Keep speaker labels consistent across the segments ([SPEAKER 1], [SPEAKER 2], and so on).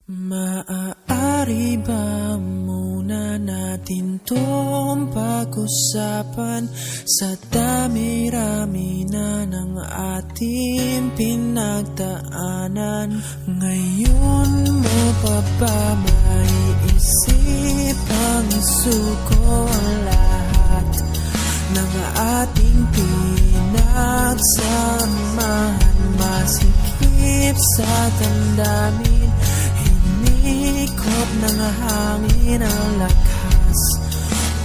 [SPEAKER 1] Maaari ba muna natin tong pag-usapan sa dami-rami na ng ating pinagdaanan? Ngayon mo pa ba maiisip ang isuko ang lahat ng ating pinagsamahan? Masikip sa damdamin, ikot ng hangin ang lakas,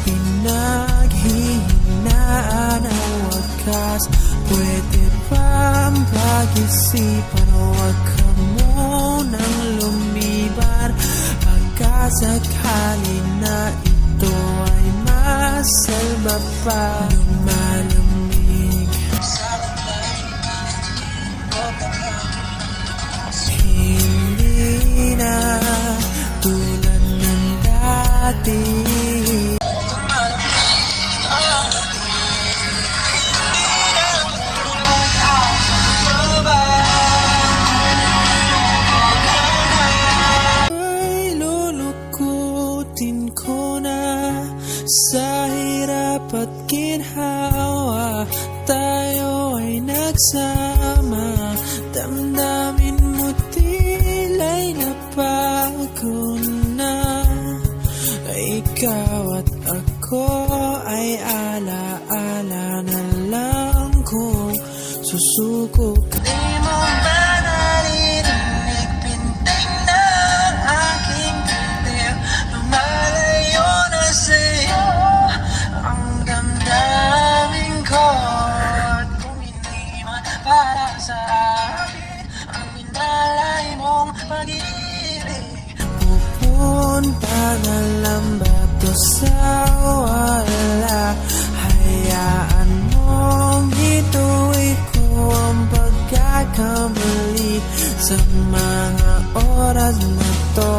[SPEAKER 1] pinaghihinaan ang wakas. Pwede bang pag-isipan, huwag ka munang lumibar, pagkasakali na ito ay masalba pa. Lumalamig hindi na tulad ng dati. Ay lulukutin ko na sa hirap at ginhawa, tayo ay nagsama. Damdamin mo tila'y nabago na, ikaw at ako ay alaala na lang kung susuko ka. Di mo ba naririnig pintig ng aking bibig? Lumalayo na sa'yo ang damdamin ko, at kung hindi man para sa akin ang minalay mong pag-ibig, pupunta na lang ba to sa wala? Hayaan mong ituloy ko ang pagkakamali sa mga oras na to.